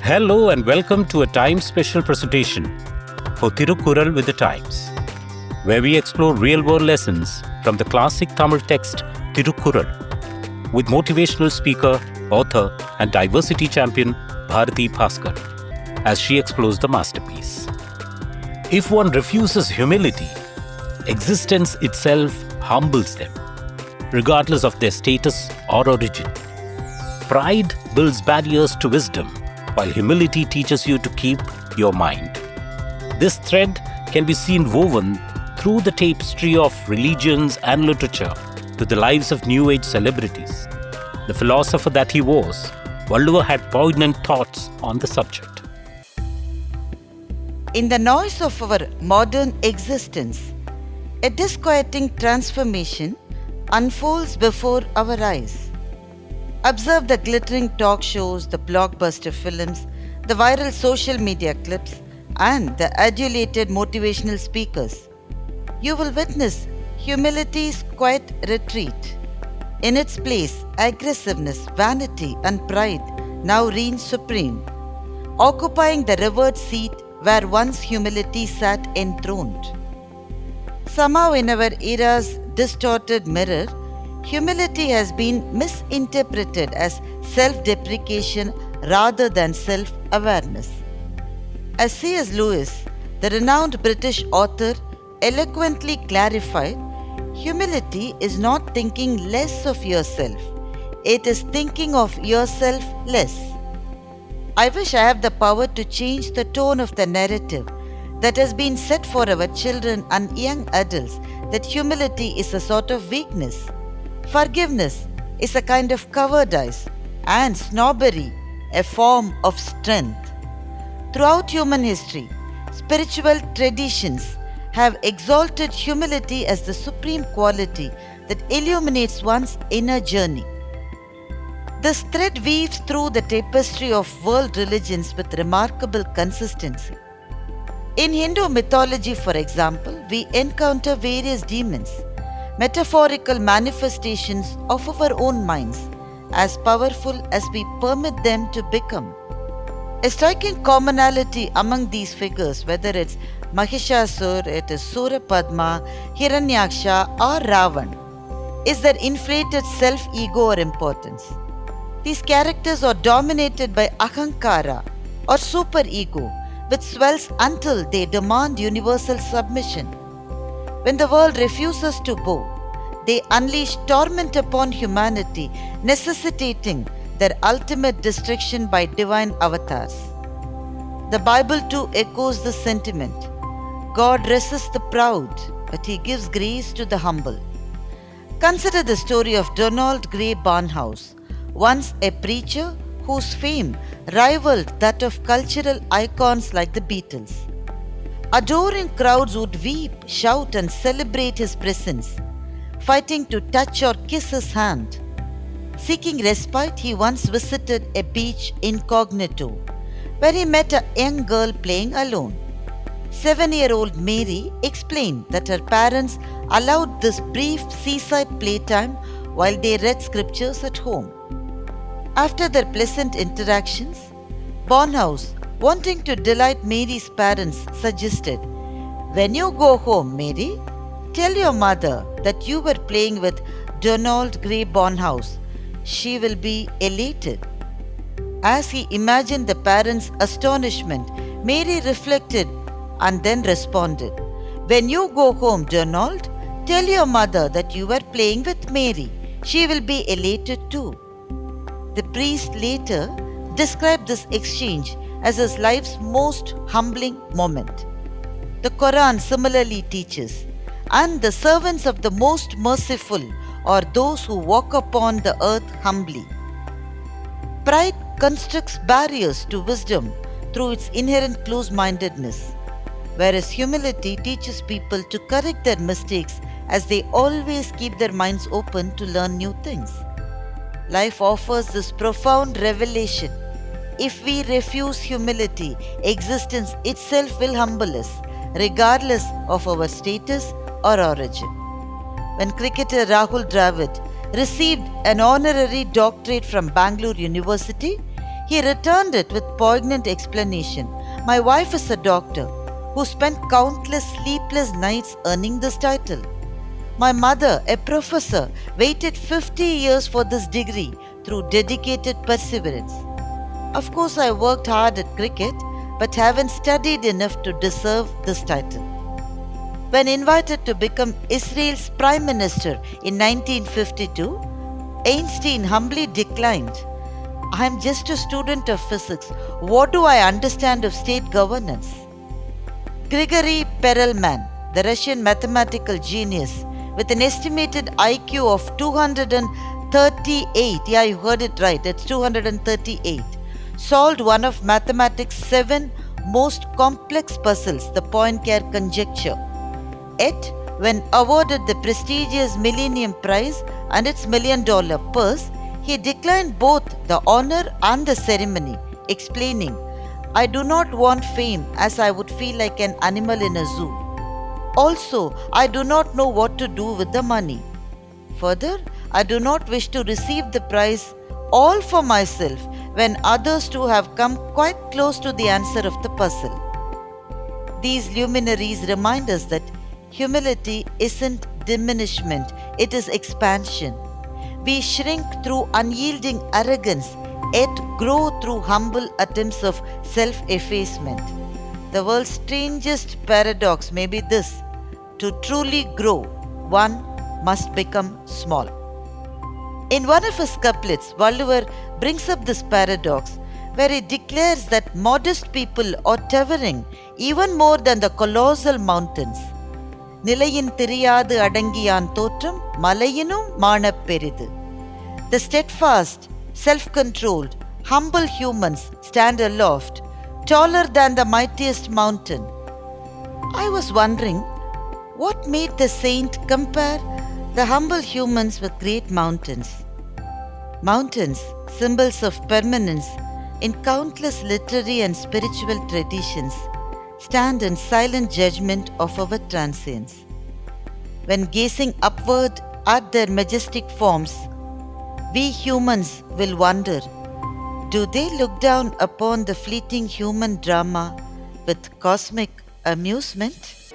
Hello and welcome to a Times special presentation for Thirukkural with the Times, where we explore real-world lessons from the classic Tamil text Thirukkural with motivational speaker, author and diversity champion Bharathi Baskar as she explores the masterpiece. If one refuses humility, existence itself humbles them, regardless of their status or origin. Pride builds barriers to wisdom, while humility teaches you to keep your mind. This thread can be seen woven through the tapestry of religions and literature to the lives of New Age celebrities. The philosopher that he was, Thiruvalluvar had poignant thoughts on the subject. In the noise of our modern existence, a disquieting transformation unfolds before our eyes. Observe the glittering talk shows, the blockbuster films, the viral social media clips, and the adulated motivational speakers. You will witness humility's quiet retreat. In its place, aggressiveness, vanity, and pride now reign supreme, occupying the revered seat where once humility sat enthroned. Somehow, in our era's distorted mirror, humility has been misinterpreted as self-deprecation rather than self-awareness. As C.S. Lewis, the renowned British author, eloquently clarified, humility is not thinking less of yourself, it is thinking of yourself less. I wish I have the power to change the tone of the narrative that has been set for our children and young adults that humility is a sort of weakness. Forgiveness is a kind of cowardice, and snobbery a form of strength. Throughout human history, spiritual traditions have exalted humility as the supreme quality that illuminates one's inner journey. This thread weaves through the tapestry of world religions with remarkable consistency. In Hindu mythology, for example, we encounter various demons, metaphorical manifestations of our own minds, as powerful as we permit them to become. A striking commonality among these figures, whether it's Mahishasur, it is Surapadma, Hiranyaksha or Ravan, is their inflated self-ego or importance. These characters are dominated by ahankara or superego, which swells until they demand universal submission. When the world refuses to bow, they unleash torment upon humanity, necessitating their ultimate destruction by divine avatars. The Bible too echoes this sentiment. God resists the proud, but He gives grace to the humble. Consider the story of Donald Gray Barnhouse, once a preacher whose fame rivaled that of cultural icons like the Beatles. Adoring crowds would weep, shout, and celebrate his presence, fighting to touch or kiss his hand. Seeking respite, he once visited a beach incognito, where he met a young girl playing alone. 7-year-old Mary explained that her parents allowed this brief seaside playtime while they read scriptures at home. After their pleasant interactions, Barnhouse, wanting to delight Mary's parents, suggested, "When you go home, Mary, tell your mother that you were playing with Donald Gray Barnhouse. She will be elated." As he imagined the parents' astonishment, Mary reflected and then responded, "When you go home, Donald, tell your mother that you were playing with Mary. She will be elated too." The priest later described this exchange as his life's most humbling moment. The Quran similarly teaches, "And the servants of the most merciful are those who walk upon the earth humbly." Pride constructs barriers to wisdom through its inherent close-mindedness, whereas humility teaches people to correct their mistakes as they always keep their minds open to learn new things. Life offers this profound revelation. If we refuse humility, existence itself will humble us, regardless of our status or origin. When cricketer Rahul Dravid received an honorary doctorate from Bangalore University, He returned it with poignant explanation. My wife is a doctor who spent countless sleepless nights earning this title. My mother, a professor, waited 50 years for this degree through dedicated perseverance. Of course, I worked hard at cricket, but haven't studied enough to deserve this title. When invited to become Israel's Prime Minister in 1952, Einstein humbly declined. I am just a student of physics. What do I understand of state governance? Grigory Perelman, the Russian mathematical genius, with an estimated IQ of 238, yeah, you heard it right, it's 238, solved one of mathematics' 7 most complex puzzles, the Poincare conjecture. Yet, when awarded the prestigious Millennium Prize and its $1 million purse, he declined both the honor and the ceremony, explaining, I do not want fame as I would feel like an animal in a zoo. Also, I do not know what to do with the money. Further, I do not wish to receive the prize all for myself when others too have come quite close to the answer of the puzzle. These luminaries remind us that humility isn't diminishment, it is expansion. We shrink through unyielding arrogance, yet grow through humble attempts of self-effacement. The world's strangest paradox may be this: to truly grow, one must become small. In one of his couplets, Valluvar brings up this paradox where he declares that modest people are towering even more than the colossal mountains. Nilayin Thiriyaadhu Adangiyaan Thotram, Malayinum, Maanap, Peridhu. The steadfast, self-controlled, humble humans stand aloft, taller than the mightiest mountain. I was wondering, what made the saint compare the humble humans with great mountains? Mountains, symbols of permanence in countless literary and spiritual traditions, stand in silent judgment of our transience. When gazing upward at their majestic forms, we humans will wonder, do they look down upon the fleeting human drama with cosmic amusement?